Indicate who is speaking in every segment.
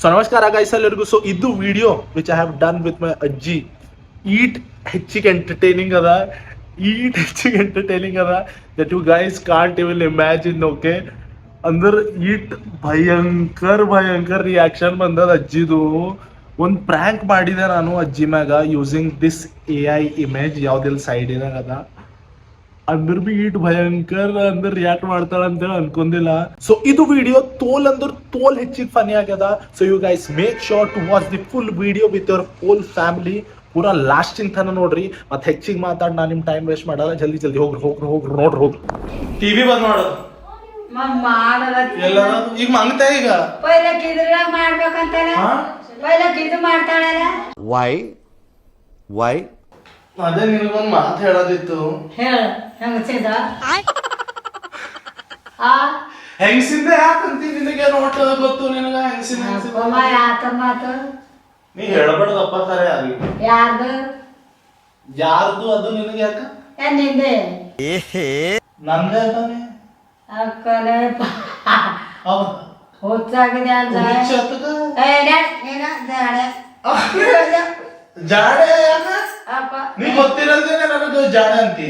Speaker 1: So ನಮಸ್ಕಾರ guys ಎಲ್ಲರಿಗೂ. So ಇದು video which I have done with my ಅಜ್ಜಿ. ಈಟ್ ಹೆಚ್ಚಿಗೆ ಎಂಟರ್ಟೈನಿಂಗ್ ಅದ, ಈಟ್ ಹೆಚ್ಚಿಗೆ ಎಂಟರ್ಟೈನಿಂಗ್ ಅದ that you guys can't even imagine. Okay ಅಂದ್ರೆ ಈಟ್ ಭಯಂಕರ ರಿಯಾಕ್ಷನ್ ಬಂದದ ಅಜ್ಜಿದು. ಒಂದು ಪ್ರ್ಯಾಂಕ್ ಮಾಡಿದೆ ನಾನು ಅಜ್ಜಿ ಮ್ಯಾಗ ಯೂಸಿಂಗ್ ದಿಸ್ AI ಇಮೇಜ್ ಯಾವ್ದಿಲ್ಲ ಸೈಡಿನಾಗ ಅದ. ಅಂದ್ರ ಬಿ ಈಟ್ ಭಯಂಕರ ಅಂದ್ರೆ ರಿಯಾಕ್ಟ್ ಮಾಡ್ತಾಳ ಅಂತೇಳಿ ಅನ್ಕೊಂಡಿಲ್ಲ. ಸೊ ಇದು ವಿಡಿಯೋ ತೋಲ್ ಅಂದ್ರೆ ತೋಲ್ ಹೆಚ್ಚಿಗೆ ಫನಿ ಆಗ್ಯದ. So you guys make sure to watch the full video with your whole family. ಪೂರಾ ಲಾಸ್ಟಿನ ತನ ನೋಡ್ರಿ. ಮತ್ತೆ ಹೆಚ್ಚಿಗೆ ಮಾತಾಡಿ ನಾನು ನಿಮ್ಮ ಟೈಮ್ ವೇಸ್ಟ್ ಮಾಡಲ್ಲ. ಜಲ್ದಿ ಹೋಗ್ರಿ ನೋಡ್ರಿ. ಟಿವಿ ಬಂದ್ ಮಾಡೋದು ಎಲ್ಲ ಈಗ ಮಂಗ್ತಾ ಈಗ
Speaker 2: ವೈ
Speaker 1: ಅದೇ ನಿನಗೊಂದು ಮಾತು ಹೇಳೋದಿತ್ತು. ಹೆಂಗಸಿಂದ ಯಾಕಂತಿ ನಿನಗೆ ನೋಟ ಗೊತ್ತು ನಿನಗ ಹೆಂಗಸಿನ ನೀ ಹೇಳಬಾರ್ದಪ್ಪ ಕರೆ ಯಾರ್ದು ಅದು ನಿನಗೆ ಯಾಕ ನಂದೇ ತಾನೆ ಜಾಡೆ ನೀ ಗೊತ್ತಿರಲ್ದೇನೆ ನನಗೆ ಜಾಡೆ ಅಂತಿ.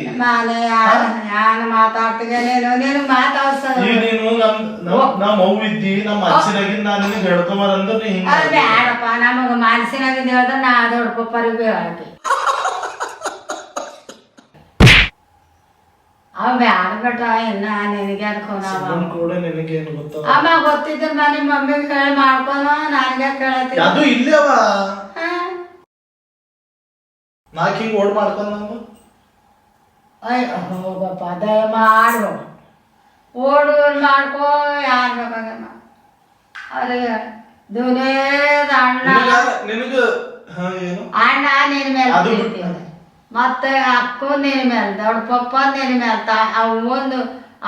Speaker 1: ನೀನು ನಮ್ಮ ಅವ್ವಿದ್ದಿ ನಮ್ಮ ಮನಸ್ಸಿನಾಗಿಂದ ನಾನು ನಿನಗೆ ಹೇಳ್ಕೊಂಬರಂದ್ರೆ ನೀ ಹಿಂಗ
Speaker 3: ಬ್ಯಾಡಪ್ಪ. ನಮಗ ಮನಸ್ಸಿನಾಗಿಂದ ಹೇಳಿದ್ರೆ ನಾ ದೊಡ್ಡಪ್ಪರಿಗೆ ಹೇಳ್ತಿ ಅವ್ ಬ್ಯಾಡ ಬೇಟ. ಇನ್ನ ನಿನಗೆ ಅಮ್ಮ ಗೊತ್ತಿದ್ರು ನಾ ನಿಮ್ಮ ಮಮ್ಮಿಗೆ ಹೇಳಿ ಮಾಡ್ಕೊಳ ನನಗೆ ಕೇಳತ್ತಿ
Speaker 1: ಅದು ಇಲ್ಲವ ನಾಕ್ ಹಿಂಗ್ ಓಡ್ ಮಾಡ್ಕೊಂಡ್ ನಂದು
Speaker 3: ಹೋಗಪ್ಪ ದಯ ಮಾಡು ಓಡು ಮಾಡ್ಕೋ ಯಾರು ಬೇಕಾಗಮ್ಮ ಅವ್ರಿಗೆ ದುನೇದ ಅಣ್ಣ ಅಣ್ಣ ನಿನ್ ಮೇಲೆ ಮತ್ತೆ ಅಕ್ಕೂ ನಿನ್ ಮೇಲೆ ದೊಡ್ಡ ಪಪ್ಪ ನಿನ್ ಮೇಲೆ ಅವೊಂದು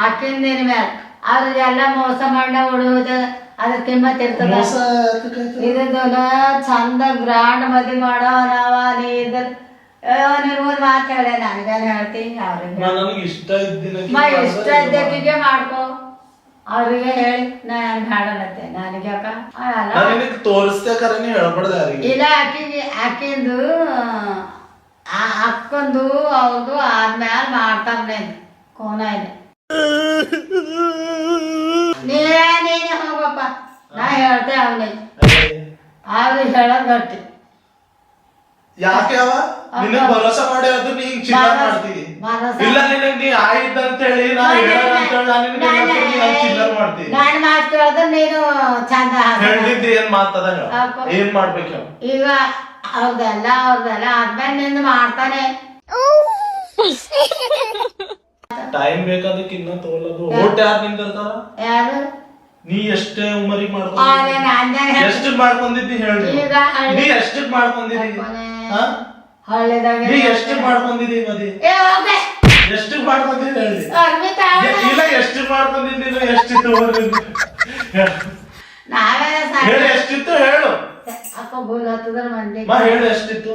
Speaker 3: ಅಕ್ಕಿನ ನಿನ್ ಮೇಲೆ ಅವ್ರಿಗೆಲ್ಲ ಮೋಸ ಮಾಡ ಉಡುವುದು ಅದ್ರ ಕಿಮ್ಮತ್ ಇರ್ತದ. ಇದನ್ನ ಚಂದ ಗ್ರಾಂಡ್ ಮದ್ವೆ ಮಾಡೋ ನಾವ ನೀ ಇದ್ರ ನೀನು ಮಾತು ಹೇಳ ನನಗೇನು ಹೇಳ್ತೀನಿ ಅವ್ರಿಗೆ ಇಷ್ಟ ಇದ್ದಕ್ಕಿಗೆ ಮಾಡ್ಕೊ ಅವ್ರಿಗೆ ಹೇಳಿ ನಾನು ಹಾಡಲತ್ತೆ ನನಗೆ ಯಾಕ ಇಲ್ಲ ಆಕಿಂದು ಅಕ್ಕಂದು ಅವ್ರದು ಆದ್ಮೇಲೆ ಮಾಡ್ತಾನೆ ಕೋನ ಇದೆ. ನೀನೇ ಹೋಗಪ್ಪ ನಾ ಹೇಳ್ತೆ ಅವನಿಗೆ ಅವ್ರಿಗೆ ಹೇಳೋದು ಗಟ್ಟಿ.
Speaker 1: ಯಾಕೆ ಅವ ನಿನಗ್ ಭರೋಸಾ ಮಾಡಿ ಅದು ನೀ ಚಿಲ್ಲರ್ ಮಾಡ್ತೀವಿ. ಇಲ್ಲ ನಿನಗ್ ನೀ ಆಯ್ತು ಅಂತ ಹೇಳಿ ಚಿಲ್ಲರ್ ಮಾಡ್ತೀವಿ.
Speaker 3: ನಾನು ಮಾತು ಕೇಳಿದ್ರೆ ನೀನು ಚಂದ
Speaker 1: ಹೇಳ್ತಿದ್ದಿ ಏನ್ ಮಾತದ ಏನ್ ಮಾಡ್ಬೇಕು
Speaker 3: ಈಗ ಅವ್ರದೆಲ್ಲ ಆದ್ಮೇಲೆ ನಿಂದು ಮಾಡ್ತಾನೆ.
Speaker 1: ಟೈಮ್ ಬೇಕಾದಕ್ಕೆ ಇನ್ನ ತಗೊಳ್ಳೋದು ಓಟ್ ಯಾರು ನಿಂದಿರ್ತಾರ
Speaker 3: ಯಾರು
Speaker 1: ನೀ ಎಷ್ಟೇ ಉಮರಿಗೆ ಮಾಡ್ಕೊಂಡಿ ಎಷ್ಟು ಮಾಡ್ಕೊಂಡಿದ್ದಿ ಹೇಳಿ. ನೀ ಎಷ್ಟು ಮಾಡ್ಕೊಂಡಿದ್ದಿ ನೀ ಎಷ್ಟು ಮಾಡ್ಕೊಂಡಿದ್ದಿ ಮದಿ ಎಷ್ಟು ಮಾಡ್ಕೊಂಡಿದ್ದಿ ಹೇಳಿ. ಇಲ್ಲ ಎಷ್ಟು ಮಾಡ್ಕೊಂಡಿದ್ದಿ ಎಷ್ಟಿತ್ತು ಹೇಳಿ ಎಷ್ಟಿತ್ತು ಹೇಳು. ಹೇಳು ಎಷ್ಟಿತ್ತು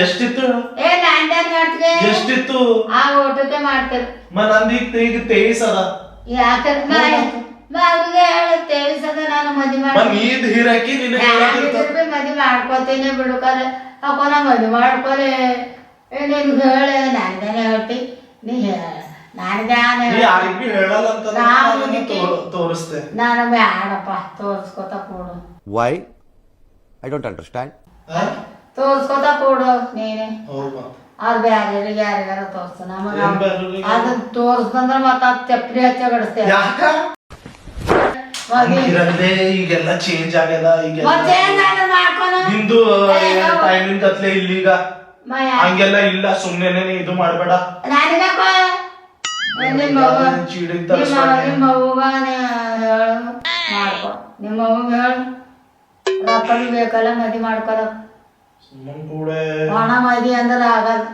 Speaker 1: ಎಷ್ಟಿತ್ತು ಎಷ್ಟಿತ್ತು
Speaker 3: ಆ ಊಟಕ್ಕೆ ಮಾಡ್ತೇವೆ.
Speaker 1: ನಂದೀಗ ಈಗ 23 ಅದ.
Speaker 3: ಅವ್ರಿಗೆ ಹೇಳು ತೇವಿಸದ ನಾನು ಮದ್ವೆ ಮಾಡ್ಕೋತೀನಿ ಬಿಡುಕರೆ ಅಪ್ಪ ನಾ ಮದ್ವೆ ಮಾಡ್ಕೊಲೆ ನಿನ್ಗೆ ಹೇಳಿ ನನ್ಗೇನೆ ಹೇಳ್ತಿ ನೀ ಹೇಳ
Speaker 1: ತೋರಿಸ್ತೆ
Speaker 3: ನಾನು ಬ್ಯಾಡಪ್ಪ ತೋರ್ಸ್ಕೊತ ಕೊಡು.
Speaker 2: Why I don't understand.
Speaker 3: ತೋರ್ಸ್ಕೊತ ಕೊಡು ನೀನೆ ಅವ್ರ ಬ್ಯಾರಿಗೆ ಯಾರಿಗಾರ ತೋರ್ಸ ನಮಗ ಅದನ್ನ ತೋರ್ಸ್ದಂದ್ರ ಮತ್ತ ಚಪ್ಪಲಿ ಹಚ್ಚ ಗಡಿಸ್ತೇವೆ.
Speaker 1: ಈಗೆಲ್ಲ ಚೇಂಜ್ ಆಗ್ಯದ. ನಿಂದು ಟೈಮಿಂಗ್ ಕತ್ಲೆ ಇಲ್ಲೀಗ ಹಂಗೆಲ್ಲ ಇಲ್ಲ. ಸುಮ್ನೆ ಇದು ಮಾಡ್ಬೇಡ.
Speaker 3: ನಿಮ್ಮ ಅವ್ವಗ ಹೇಳು ಮಾಡ್ಕೊ. ನಿಮ್ಮ ಅವ್ವಗ ಹೇಳು ರೊಕ್ಕ ಬೇಕಲ್ಲ ಮದಿ ಮಾಡ್ಕೊಳ. ಒಣ ಮದಿ ಅಂದ್ರ ಆಗಲ್ಲ.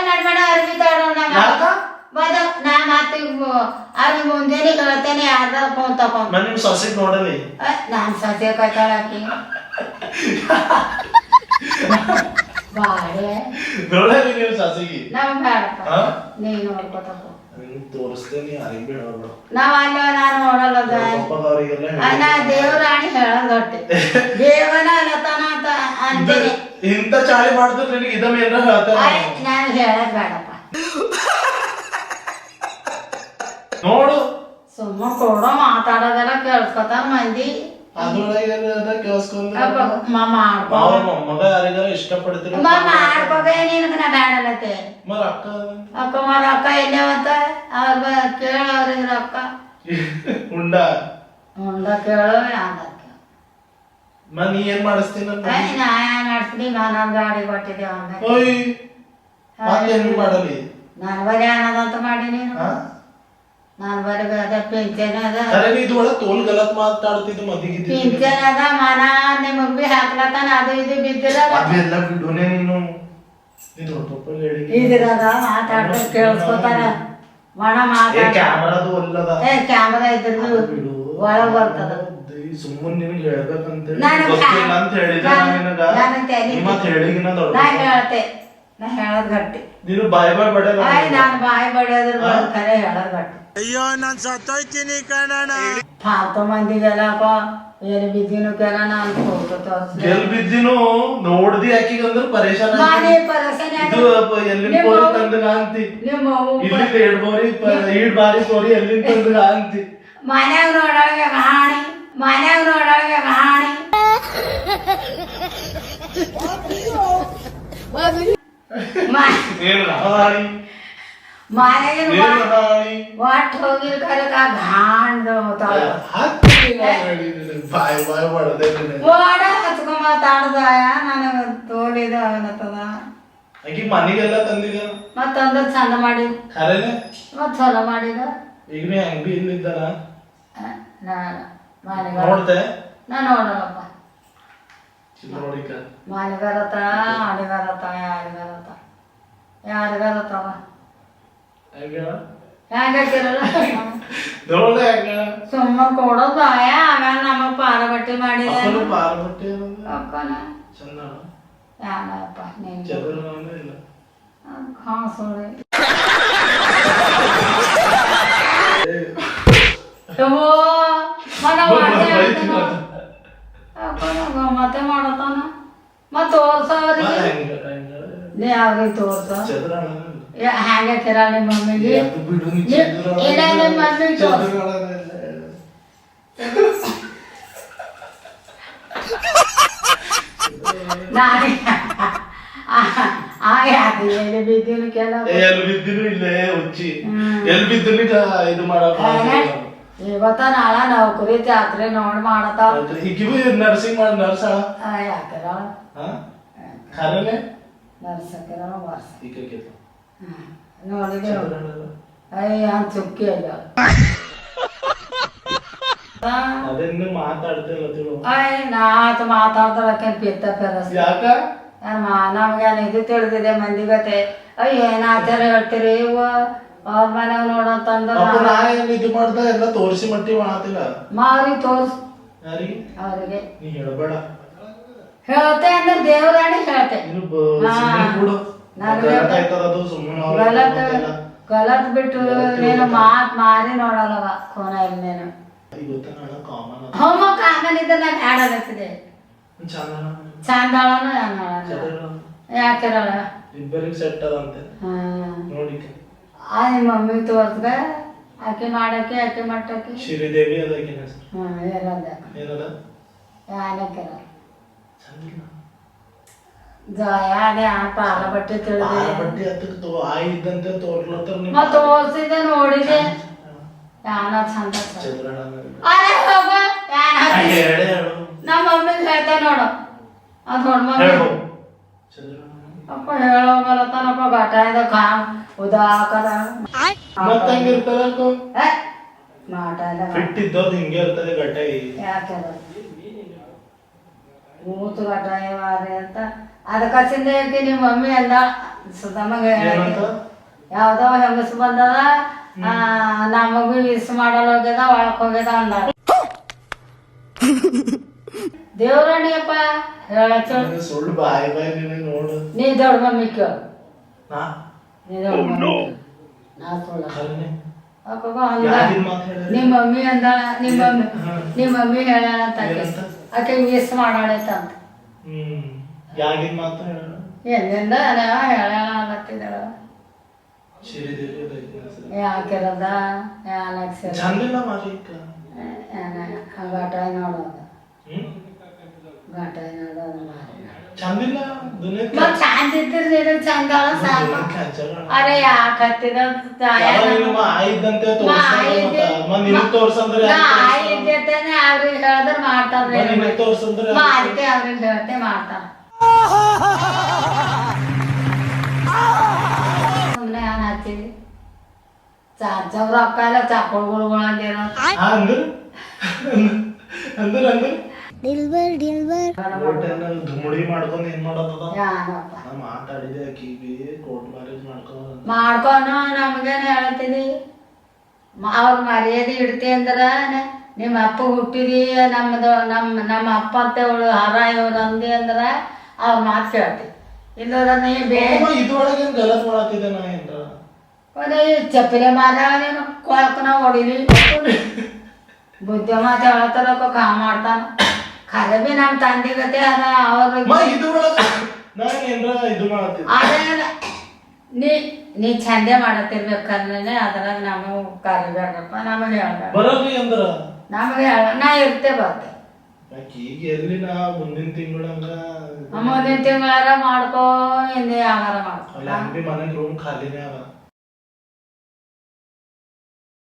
Speaker 3: ಮಾಡ್ಬೇಡ ಅರ್ಬಿ ತಗೊಳ್ಳೋಣ ನಾ ಮಾತು ಅವ್ರಿಗೆ ಮುಂಜಾನೆ ಹೇಳ್ತೇನೆ ಯಾರ್ದಾರ ಫೋನ್ ತಗೊಂಡ್
Speaker 1: ನೋಡಲಿ.
Speaker 3: ನಾನ್ ಸಸ್ಯ ಕೈತಾಳಾಕಿ ಬಾಳೆ
Speaker 1: ನೋಡಲಿ ನೀವು ಸಸಿಗೆ
Speaker 3: ನಮ್ ಬೇಡಪ್ಪ ನೀನು ನೋಡ್ಕೊತ
Speaker 1: ತೋರಿಸ್ತೇನೆ ಯಾರಿಗೆ ಬೇಡ
Speaker 3: ನಾವ್ ಅಲ್ಲ ನಾನು ನೋಡಲ್ಲ ನಾ ದೇವ್ರಾಣಿ ಹೇಳೋದ್ ಹೊಟ್ಟೆ ದೇವನ ಅಲ್ಲತಾನ ಅಂತ ಅಂತೀನಿ.
Speaker 1: ಇಂತ ಚಾಳಿ ಮಾಡಿದ್ರೆ ನಿನಗೆ ಇದ ಮೇಲೆ ಹೇಳ್ತಾರೆ.
Speaker 3: ನಾನು ಹೇಳೋದ್ ಬೇಡಪ್ಪ
Speaker 1: ನೋಡು
Speaker 3: ಸುಮ್ಮ ಕೊಡೋ ಮಾತಾಡೋದೆಲ್ಲ ಕೇಳ್ಸ್ಕೊತಾರ ಮಂದಿ.
Speaker 1: ಅದ್ರೊಳಗೆ ಕೇಳಿಸ್ಕೊಂಡ್ರೆ ಮಗ ಯಾರಿಗಾರ ಇಷ್ಟಪಡ್ತೀರ
Speaker 3: ಮಾಡ್ಕೋಬೇ ನಿನಗ ನಾ ಬ್ಯಾಡಲತ್ತೆ
Speaker 1: ಮರ ಅಕ್ಕ
Speaker 3: ಅಕ್ಕ ಮರ ಅಕ್ಕ ಎಲ್ಲೇ ಹೊತ್ತ ಅವ್ರ ಕೇಳವ್ರಿಗೆ ರೊಕ್ಕ
Speaker 1: ಉಂಡ
Speaker 3: ಕೇಳು ಹಂಗ
Speaker 1: ನೀ ಏನ್ ಮಾಡಿಸ್ತೀನಿ
Speaker 3: ನಾ ಏನ್ ಮಾಡ್ತೀನಿ ನಾನು ಗಾಡಿ ಕೊಟ್ಟಿದ್ದೆ
Speaker 1: ಮತ್ತೇನು ಮಾಡಲಿ
Speaker 3: ನಾನು ಬರೀ ಅನ್ನದಂತ ಮಾಡಿ ನೀನು ನಾನು ಬರೀ ಅದ ಪಿಂಚನ್ ಅದ
Speaker 1: ಇದು ಒಳಗೆ ತೋಲ್ ಗಲತ್ ಮಾತಾಡ್ತಿದ್ದು ಮದಿಗಿದ್ದು
Speaker 3: ಪಿಂಚನ್ ಅದ ಮನ ನಿಮಗ್ ಬಿ ಹಾಕ್ಲತ್ತಾನ ಅದು ಇದು ಬಿದ್ದಿರ
Speaker 1: ಅದೆಲ್ಲ ಬಿಡುನೆ ನೀನು
Speaker 3: ಇದಿರದ ಮಾತಾಡ್ತಾರೆ ಕೇಳಿಸ್ಕೊತಾರ ಮಣ
Speaker 1: ಕ್ಯಾಮರಾದು ಒಲ್ಲದ
Speaker 3: ಕ್ಯಾಮರಾ ಇದ್ರ ಒಳಗ್ ಬರ್ತದ
Speaker 1: ಸುಮ್ಮನೆ ನಿನಗೆ ಹೇಳ್ಬೇಕಂತ
Speaker 3: ನಾ ಹೇಳೋದ್ ಗಟ್ಟಿ
Speaker 1: ನೀನು ಬಾಯ್ ಬಾಯ್ ಬಡ
Speaker 3: ನಾನು ಬಾಯಿ ಬಡಿಯೋದ್ರ ಖರೆ ಹೇಳೋದ್ ಗಟ್ಟಿ.
Speaker 2: ಅಯ್ಯೋ ನಾನ್ ಸತ್ತೋಯ್ತೀನಿ ಕಣಣ್ಣ.
Speaker 3: ಫಾಲ್ತು ಮಂದಿಗೆಲ್ಲಪ್ಪ ಎಲ್ಲಿ ಬಿದ್ದಿನೂ ಕೆಲ ನಾನು ಫೋಟೋ ತೋರ್ಸಿ
Speaker 1: ಎಲ್ಲಿ ಬಿದ್ದಿನೂ ನೋಡ್ದಿ ಆಕಿಗಂದ್ರ ಪರೇಶಾನ
Speaker 3: ಮಾನೇ ಪರಸನೆ
Speaker 1: ಎಲ್ಲಿಂದ ಕೋರಿ ತಂದಗ ಅಂತಿ ಇಲ್ಲಿ ಈಡ್ ಬಾರಿ ಕೋರಿ ಎಲ್ಲಿಂದ ತಂದಗ ಅಂತಿ
Speaker 3: ಮನ್ಯಾಗ ನೋಡೋಳಗೆ ಕಾಣಿ ಮನ್ಯಾಗ ನೋಡೋಳಗೆ ಕಾಣಿ ಮನೆಗೆ ಒಟ್ಟು ಹೋಗಿರ್ ಕರಕ ಗಾಂಡು
Speaker 1: ಬಾಯ್ ಬಾಯ್ ಮಾಡದೆ
Speaker 3: ಓಡ ಹಚ್ಕೊಂಡ್ ಮಾತಾಡ್ದಾಯ ನನಗ ತೋಲಿದ ಅವನತ್ತದ
Speaker 1: ಆಕಿ ಮನೆಗೆಲ್ಲ ತಂದಿದ
Speaker 3: ಮತ್ತೊಂದು ಚಂದ ಮಾಡಿ
Speaker 1: ಖರೇನೆ
Speaker 3: ಮತ್ ಚಲೋ ಮಾಡಿದ
Speaker 1: ಈಗ ನೀ ಹಂಗ ಬಿ ಇಲ್ಲಿದ್ದಾರ
Speaker 3: ನೋಡ್ತೆ ನಾ ನೋಡಲ್ಲಪ್ಪ
Speaker 1: ನೋಡಿಕ
Speaker 3: ಮಾಲಿಗಾರತ ಅಡಿಗಾರತ ಯಾರಿಗಾರತವ ಹೆಂಗಿರಲ್ಲ ಸುಮ್ಮ ಕೊಡೋದು ಆಮೇಲೆ ನಮಗ್ ಪಾರ ಬಟ್ಟಿ ಮಾಡಿದ ಯಾನಪ್ಪ ಹಾಸೋಳಿ ಮತ್ತೆ ಮಾಡತಾನ ಮತ್ ತೋರ್ಸವ್ರಿಗೆ ನೀ ಅವ್ರಿಗೆ ತೋರ್ಸ ಹ್ಯಾಂಗ ಕೆರ ನಿಮ್ಮ ಮಮ್ಮಿಗೆ ಇಲ್ಲ ನಿಮ್ಮ ಮಮ್ಮಿಗೆ ತೋರ್ಸ ನಾನೇ ಯಾಕೆ ಎಲ್ಲಿ ಬಿದ್ದಿನ ಕೆಲ
Speaker 1: ಎಲ್ಲಿ ಬಿದ್ದಿನೂ ಇಲ್ಲೇ ಹುಚ್ಚಿ ಎಲ್ಲಿ ಬಿದ್ದಿನ ಇದು ಮಾಡಕ
Speaker 3: ಇವತ್ತ ನಾಳ ನೌಕರಿ ಜಾತ್ರೆ ನೋಡ್ ಮಾಡತಾವ
Speaker 1: ಈಗಿಗೂ ನರ್ಸಿಂಗ್ ಮಾಡಿ ನರ್ಸ
Speaker 3: ಯಾಕರ
Speaker 1: ಖರೇನೆ
Speaker 3: ನರ್ಸಕರ ವರ್ಷ
Speaker 1: ಈಗ
Speaker 3: ನೋಡಿದೆ ಅಯ್ಯ ಚುಕ್ಕಿ ಅಲ್ಲ
Speaker 1: ಅದನ್ನ ಮಾತಾಡ್ತಿಲ್ಲ ತಿಳು
Speaker 3: ನಾತ್ ಮಾತಾಡ್ತಾರಕ್ಕೆ ಪಿತ್ತ ಪೆರಸ್
Speaker 1: ಯಾಕ
Speaker 3: ನಮ್ಗೇನು ಇದು ತಿಳಿದಿದೆ ಮಂದಿಗತೆ ಅಯ್ಯ ಏನ್ ಆಚಾರ ಹೇಳ್ತೀರಿ ಇವ ಅವ್ರ ಮನ್ಯಾಗ ನೋಡಂತಂದ್ರ
Speaker 1: ಇದು ಮಾಡ್ದ ಎಲ್ಲ ತೋರಿಸಿ ಮಟ್ಟಿ ಮಾಡತಿಲ್ಲ
Speaker 3: ಮಾರಿ ತೋರ್ಸ್
Speaker 1: ಯಾರಿಗೆ
Speaker 3: ಅವ್ರಿಗೆ
Speaker 1: ನೀ ಹೇಳಬೇಡ
Speaker 3: ಹೇಳ್ತೆ ಅಂದ್ರೆ ದೇವರಾಣಿ ಹೇಳ್ತೆ ಗಲತ್ ಬಿಟ್ಟು ನೀನು ಮಾತ್ ಮಾರಿ ನೋಡಲ್ಲವ ಕೋನ ಇಲ್ಲಿ ನೀನು ಹೋಮ ಕಾಮನ್ ಇದ್ದ ನಾ ಹಾಡಲತ್ತಿದೆ ಚಂದಾಳನು ಯಾಕಿರಳ
Speaker 1: ಇಬ್ಬರಿಗೆ ಸೆಟ್ ಅದಂತೆ ನೋಡಿ
Speaker 3: ನಿಮ್ಮ ಮಮ್ಮಿ ತೋರ್ಸ್ಗ ಆಕೆ ಮಾಡಕ್ಕೆ ಆಕೆ ಮಟ್ಟಕ್ಕೆ
Speaker 1: ಶ್ರೀದೇವಿ ಅದಕ್ಕೆ
Speaker 3: ಏನದ ಯಾನಕ್ಕಿರ ಜಯಾನೆ ಆ ಪಾಲ ಬಟ್ಟೆ ತಿಳಿದೆ
Speaker 1: ಬಟ್ಟೆ ಹತ್ತಕ್ಕೆ ಆಯಿ ಇದ್ದಂತೆ ತೋರ್ಲತ್ತಾರ
Speaker 3: ಮತ್ತೆ ತೋರ್ಸಿದೆ ನೋಡಿದೆ ಯಾನ ಚಂದ ಅರೆ ಹೋಗ ನಮ್ಮ ಮಮ್ಮಿ ಹೇಳ್ತಾ ನೋಡು ಅದು ಹೊಡ್ಮಮ್ಮಿ ಅಪ್ಪ ಹೇಳೋಗಲತ್ತಾನಪ್ಪ ಬಟಾಯ್ದ ಕಾಮ್ ಉದಾಕರ
Speaker 1: ಮತ್ತೆ ಹೆಂಗಿರ್ತಾರ
Speaker 3: ಮಾಟ ಎಲ್ಲ
Speaker 1: ಫಿಟ್ ಇದ್ದವ್ರು ಹಿಂಗೆ ಇರ್ತದೆ ಗಟ್ಟಾಗಿ
Speaker 3: ಯಾಕೆ ಮೂತು ಗಟ್ಟಾಯಿ ವಾರಿ ಅಂತ ಅದಕ್ಕಿಂದ ಹೇಳ್ತಿ ನಿಮ್ಮ ಮಮ್ಮಿ ಎಲ್ಲ ಸುತ್ತಮಗೆ ಯಾವ್ದೋ ಹೆಂಗಸು ಬಂದದ ನಮಗೂ ಇಸ್ ಮಾಡಲ್ ಹೋಗ್ಯದ ಒಳಕ್ ಹೋಗ್ಯದ ಅಂದ ದೇವ್ರಣಿಯಪ್ಪ ಹೇಳಚ್ಚ
Speaker 1: ಸುಳ್ಳು ಬಾಯ್ ಬಾಯ್ ನೋಡು
Speaker 3: ನೀ ದೊಡ್ಡ ಮಮ್ಮಿ ಕೇಳು
Speaker 1: ನಾ
Speaker 3: ನೀ ದೊಡ್ಡ ಮಮ್ಮಿ ನಾ ಸುಳ್ಳ
Speaker 1: ಯಾರಿಗ್ ಮಾತ್ ಹೇಳ್ಯಾರ?
Speaker 3: ನಿಮ್ಮ ಮಮ್ಮಿ ಅಂದಾಳ ನಿಮ್ಮ ಮಮ್ಮಿ ಹೇಳ್ಯಾಳ ಅಂತ ಆಕೆ ಮಿಸ್ ಮಾಡಾಳೈತಂತ
Speaker 1: ಯಾಗಿನ್ ಮಾತು ಹೇಳ
Speaker 3: ಎಂದಿಂದ ಹೇಳ್ಯಾಳ ಅನ್ನತ್ತಿದ್ದಾಳ ಯಾಕಿರದ
Speaker 1: ಚಂದಿಲ್ಲ ಮಾರಿ
Speaker 3: ಘಾಟ ನೋಡೋದು ಘಾಟ ನೋಡೋದು
Speaker 1: ಚಂದಿಲ್ಲ
Speaker 3: ಮತ್ ಚಂದ ಇದ್ದಿರ್ ಚಂದ ಸಾಕು ಅರೆ ಯಾಕೆ ಹತ್ತಿದ
Speaker 1: ಆಯ್ದಂತೆ
Speaker 3: ಆಯ್ತೇನೆ ಅವ್ರಿಗೆ ಹೇಳಿದ್ರೆ ಮಾಡ್ತಾರ ಅದಕ್ಕೆ ಅವ್ರಿಗೆ ಹೇಳ್ತೆ ಮಾಡ್ತಾರ ಸುಮ್ಮನೆ ಏನ್ ಹಚ್ಚಿವಿ ಚಾರ್ಜರ್ ರೊಕ್ಕ ಇಲ್ಲ ಚಾಕೊಳ್ಗಳು ಅಂದೇನೋ
Speaker 1: ಧುಮುಡಿ ಮಾಡ್ಕೊಂಡ್ ಏನ್ ಮಾಡೋದದ
Speaker 3: ಯಾನಪ್ಪ
Speaker 1: ಮಾತಾಡಿದೆ ಆಕಿಗೆ ಕೋರ್ಟ್ ಮ್ಯಾರೇಜ್
Speaker 3: ಮಾಡ್ಕೊಂಡು ನಮ್ಗೇನು ಹೇಳ್ತಿದಿ ಅವ್ರ ಮರ್ಯಾದೆ ಇಡ್ತಿ ಅಂದ್ರ ನಿಮ್ಮ ಅಪ್ಪ ಹುಟ್ಟಿದಿ ನಮ್ಮ ಅಪ್ಪ ಅಂತ ಅವಳು ಹರ ಇವ್ರು ಅಂದಿ ಅಂದ್ರ ಅವ್ರ ಮಾತು ಕೇಳ್ತಿ ಇಲ್ಲದ ನೀ
Speaker 1: ಇದ್ರೊಳಗೆ ಗಲತ್ ಮಾಡತ್ತಿದ್ದೆ ನಾ ಏನ್ರ
Speaker 3: ಚಪ್ಪಲಿ ಮಾರ ನೀನು ಕೊಳಕನ ಹೊಡಿಲಿ ಬುದ್ಧಿ ಮಾತು ಹೇಳ್ತಾರಕ್ಕ ಕಾ ಮಾಡ್ತಾನ ಖರೆ ಬಿ ನಮ್ಮ ತಂದೆ ಗತೆ ಅದ ಅದೇ ನೀ ಚಂದೆ ಮಾಡತ್ತಿರ್ಬೇಕಂದ್ರೆ ಅದ್ರಾಗ ನಮಗ್ ಕರಿಬೇಕಪ್ಪ ನಮಗೆ ಹೇಳ್ಬೇಡ ನಮಗೆ ಹೇಳ ನಾ ಇರ್ತೇ ಬರ್ತೆ
Speaker 1: ಮುಂದಿನ ತಿಂಗಳಂಗ
Speaker 3: ಮುಂದಿನ ತಿಂಗಳಾರ ಮಾಡ್ಕೋ ಹಿಂದೆ ಯಾವಾರ ಮಾಡ್ಕೊ
Speaker 1: ಮನೆ ರೂಮ್ ಖಾಲಿನೇ ಅದ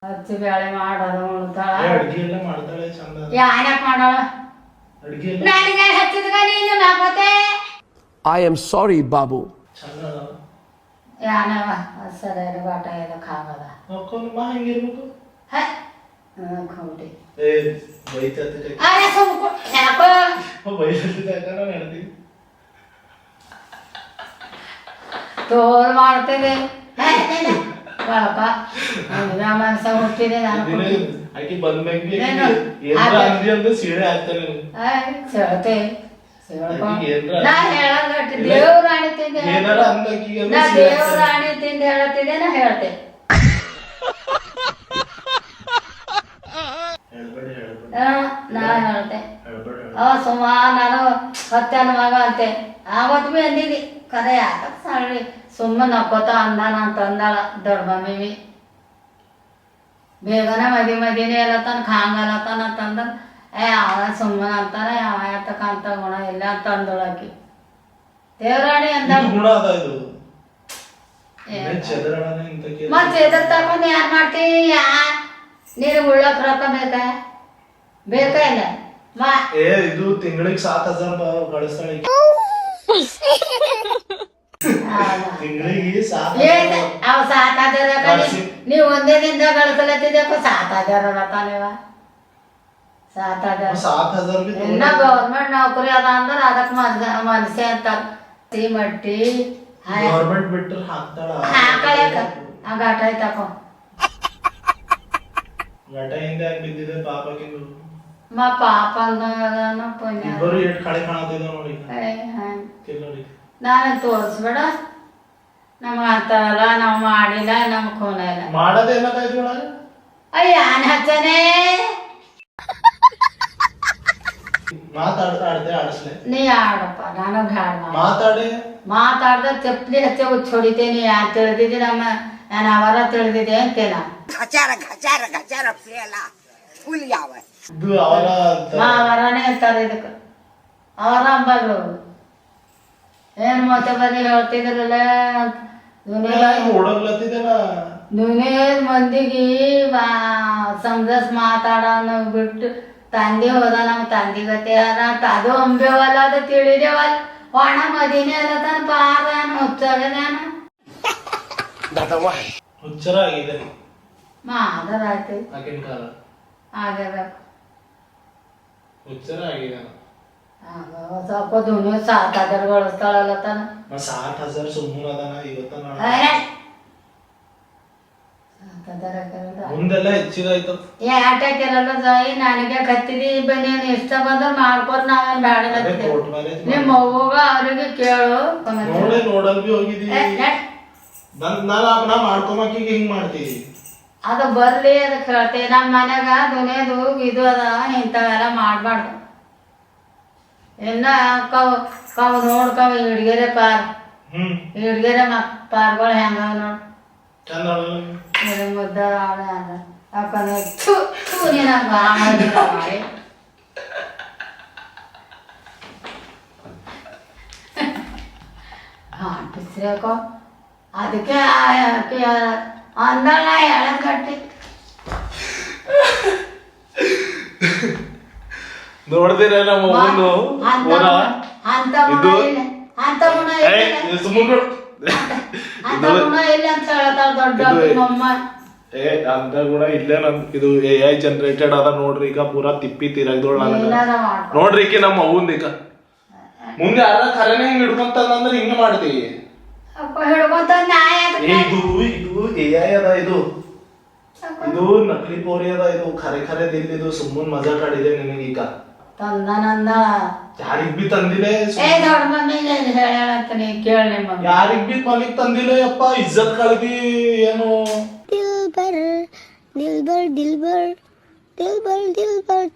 Speaker 3: ಹಚ್ಚಿ ಬೇಳೆ ಮಾಡೋದು ಉಣ್ತಾಳ
Speaker 1: ಅಡ್ಗೆ ಎಲ್ಲ ಮಾಡ್ತಾಳೆ ಚಂದ
Speaker 3: ಯಾನ್ಯಾಕ ಮಾಡಾಳ
Speaker 1: ಅಡ್ಗೆ
Speaker 3: ನನಗೆ ಹಚ್ಚಿದ್ಗ ನೀನು ನಾಕೋತೆ
Speaker 4: I am sorry, Babu.
Speaker 1: ಚಂದ
Speaker 3: ಯಾನವ ಸರಿ ಬಾಟ ಎಲ್ಲ ಖಾಗದ
Speaker 1: ಹಾಕೊಂಡು ಮಾ ಹಂಗಿರ್ಬೇಕು
Speaker 3: ಖೌಟಿ
Speaker 1: ಏ ಬೈತತ್ತೆ
Speaker 3: ಅರೆ ಸುಮ್ಕು ಯಾಕೋ
Speaker 1: ಬೈತತ್ತೆ ಯಾಕಂದ್ರೆ ಹೇಳ್ತೀವಿ
Speaker 3: ತೋರ್ ಮಾಡ್ತೇವೆ ಬಾಪ ನನಗೆ ಮನಸ್ಸ ಹುಟ್ಟಿದೆ ನಾನು
Speaker 1: ಆಕಿ ಬಂದಂಗೆ ಏನ್ರ ಅಂದಿ ಅಂದ್ರೆ ಸೀಳೆ ಹಾಕ್ತಾನೆ
Speaker 3: ಹೇಳ್ತೆ ನಾ ಹೇಳಂಗಟ್ಟಿ ದೇವ್ರಾಣಿ ತಿಂದ
Speaker 1: ಏನಾರ ಅಂದಕ್ಕಿಗೆ
Speaker 3: ನಾ ದೇವ್ರಾಣಿ ತಿಂದ ಹೇಳತ್ತಿದ್ದೆ ನಾ ಹೇಳ್ತೆ ನಾ ಹೇಳ್ತೆ ನಾನು ಹತ್ತನ ಮಗ ಅಂತೆ ಆವತ್ತು ಭೀ ಅಂದಿದ್ದಿ ಕರೆ ಯಾಕ ಸಳ್ಳಿ ಸುಮ್ಮನೆ ನಕ್ಕೋತ ಅಂದಾನ ಅಂತ ಅಂದಾಳ ದೊಡ್ಡ ಮಮ್ಮಿ ಬೇಗನೆ ಮದಿನೇ ಎಲ್ಲತ್ತಾನ ಖಾಂಗಲ್ಲತ್ತಾನ ಅಂತಂದ ಅವ ಸುಮ್ಮನೆ ಅಂತಾನ ಯಾವ ಯಾತಕ ಅಂತ ಗುಣ ಇಲ್ಲ ಅಂತ ಅಂದೊಳಕಿ ದೇವರಾಣಿ ಅಂದ
Speaker 1: ಗುಣ ಅದ ಇದು
Speaker 3: ಮತ್ ಚೆದರ್ ತಕೊಂಡ್ ಏನ್ ಮಾಡ್ತಿ ನೀರು ಉಳ್ಳಕ್ ರೊಕ್ಕ ಬೇಕಾ ಇಲ್ಲ
Speaker 1: ಇದು ತಿಂಗಳಿಗೆ 7,000 ಗಳಿಸ್ತಾಳೆ ತಿಂಗಳಿಗೆ 7,000
Speaker 3: ಅವ 7,000 ನೀವು ಒಂದೇ ದಿನದ ಗಳಿಸಲತ್ತಿದ್ದಕ್ಕ 7,000 ತಾನೇವ 7,000 ಇನ್ನ ಗೌರ್ಮೆಂಟ್ ನೌಕರಿ ಅದ ಅಂದ್ರೆ ಅದಕ್ಕೆ ಮನುಷ್ಯ ಅಂತಾರ ಮಟ್ಟಿ
Speaker 1: ಗೌರ್ಮೆಂಟ್ ಬಿಟ್ರೆ ಹಾಕ್ತಾಳ
Speaker 3: ಹಾಕಳಕ ಆ ಘಾಟ ಐತಕೋ
Speaker 1: ಘಾಟ ಹಿಂದೆ ಬಿದ್ದಿದೆ ಪಾಪಕ್ಕೆ
Speaker 3: ಮಾ ಪಾಪ ಅಂದ ಪುಣ್ಯ
Speaker 1: ಇಬ್ಬರು ಎಷ್ಟು ಕಳೆ ಕಾಣತಿದ್ದ ನೋಡಿ
Speaker 3: ನಾನು ತೋರಿಸ್ಬೇಡ ನಮ್ಗೆ ಅಂತಾರಲ್ಲ ನಾವು ಮಾಡಿಲ್ಲ ನಮ್ಗೆ ಖೂನ ಇಲ್ಲ
Speaker 1: ಮಾಡೋದೇನ ಒಳಗೆ
Speaker 3: ಅಯ್ಯ ನಾನು ಹಚ್ಚನೆ
Speaker 1: ಮಾತಾಡ್ದೆ ಆಡಿಸ್ಲೆ
Speaker 3: ನೀ ಆಡಪ್ಪ ನಾನು ಬ್ಯಾಡ ಮಾತಾಡ್ದ ಚಪ್ಪಲಿ ಹಚ್ಚ ಹೊಡಿತೇನಿ ಯಾರು ತಿಳಿದಿದ್ದಿ ನಾನು ಅವರ ತಿಳಿದಿದ್ದೆ ಅಂತೇನ ಅವರನೇ ಅಂತಾರೆ ಇದಕ್ಕೆ ಅವರ ಅಂಬಲ್ರು ಏನ್ ಮತ್ತೆ ಬರೀ ಹೇಳ್ತಿದ್ರಲ್ಲ ದುನಿಯದ ಮಂದಿಗೆ ಸಮಜಸ್ ಮಾತಾಡೋನ ಬಿಟ್ಟು ತಂದೆ ಹೋದ ನಮ್ಮ ತಂದೆ ಗತಿ ಅದು ಅಂಬೇವಲ್ಲ ಅದು ತಿಳಿದೇವಲ್ಲ ಒಣ ಮದಿನೇ ಅಲ್ಲ ತನ್ನ ಪಾರ ಹುಚ್ಚಾಗದಾನ
Speaker 1: ಹುಚ್ಚರ ಆಗಿದೆ
Speaker 3: ಮಾದರ ಆಯ್ತು
Speaker 1: ಆಗಿನ ಕಾಲ
Speaker 3: ಆಗಿರ್ಬೇಕು
Speaker 1: ಹುಚ್ಚರ ಆಗಿದೆ
Speaker 3: ಸ್ವಲ್ಪ ದುನಿಯ 7,000 ಗಳಿಸ್ತಾಳಲ್ಲ ತಾನ
Speaker 1: 7,000 ಸುಮ್ಮನೆ ಅದಾನ ಇವತ್ತ ಮುಂದೆಲ್ಲ ಹೆಚ್ಚಿಗಾಯ್ತು
Speaker 3: ಯಾಟಕ್ಕಿರಲ್ಲ ಜಾಯಿ ನನಗೆ ಕತ್ತಿದಿ ನೀನು ಇಷ್ಟ ಬಂದ್ರೆ ಮಾಡ್ಕೊತ್ ನಾವೇನ್ ಬೇಡ ನಿಮ್ಮ ಅವ್ವಗ ಅವ್ರಿಗೆ ಕೇಳು
Speaker 1: ನೋಡಲ್ ಬಿ ಹೋಗಿದೀವಿ ನಾ ಮಾಡ್ಕೊಮಕ್ಕಿಗೆ ಹಿಂಗ್ ಮಾಡ್ತೀವಿ
Speaker 3: ಅದು ಬರ್ಲಿ ಅದಕ್ಕೆ ಹೇಳ್ತೀವಿ. ನಮ್ಮ ಮನ್ಯಾಗ ದುನಿಯದು ಇದು ಅದ, ಇಂಥವೆಲ್ಲ ಮಾಡಬಾರ್ದು. ಇನ್ನ ಕವ್ ನೋಡ್ಕವ ಹಿಡ್ಗೆರೆ ಪಾರ್, ಹಿಡ್ಗೆರೆ ಪಾರ್ಗಳು ಹೆಂಗವ ನೋಡ್, ಮುದ್ದ ಯಾಕಂದ್ರೆ ನೀನ ಮಾಡಿ ಬಿಸ್ರಾಕೋ ಅದಕ್ಕೆ ಅಂದಳ ಎಳದ್ ಗಟ್ಟಿ
Speaker 1: ನೋಡ್ದಿರ ನಮ್ಮ ಮಗನು
Speaker 3: ಅಂತ ಗುಣ ಇಲ್ಲ ಅಂತ ಹೇಳ್ತಾಳ ದೊಡ್ಡ ಅಮ್ಮ.
Speaker 1: ಅಂತ ಗುಣ ಇಲ್ಲೇ ನಮ್ ಇದು AI ಜನರೇಟೆಡ್ ಅದ ನೋಡ್ರಿ. ಈಗ ಪೂರಾ ತಿಪ್ಪಿ ತಿರಗ್ದೋಳ ನೋಡ್ರಿ. ಈಕಿ ನಮ್ಮ ಅವ್ವಂದ ಈಗ ಮುಂದೆ ಯಾರ ಖರೇನೆ ಹಿಂಗ್ ಹಿಡ್ಕೊಂತಂದ್ರೆ ಹಿಂಗ ಮಾಡ್ತೀವಿ.
Speaker 3: ಹಿಡ್ಕೊಂತ
Speaker 1: ಇದು AI ಅದ, ಇದು ನಕಲಿ ಪೋರಿ ಅದ. ಇದು ಖರೆ ಖರೇದಿಲ್ಲ. ಇದು ಸುಮ್ಮನ್ ಮಜಾ ಕಾಡಿದೆ ನಿನಗೀಗ.
Speaker 3: ತಂದನಂದ
Speaker 1: ಯಾರಿಗ್ ಬಿ ತಂದಿಲ್ಲ.
Speaker 3: ದೊಡ್ಡ ಮಮ್ಮಿಗೆ ಹೇಳತ್ತೀನಿ ಕೇಳಿ ಮಮ್ಮಿ.
Speaker 1: ಯಾರಿಗ್ ಬಿ ಮಲಿಗ್ ತಂದಿಲ್ಲ ಯಪ್ಪ. ಇಜ್ಜತ್ ಕಳ್ದಿ ಏನು.
Speaker 5: ದಿಲ್ಬರ್ ದಿಲ್ಬರ್ ದಿಲ್ಬರ್ ದಿಲ್ಬರ್ ದಿಲ್ಬರ್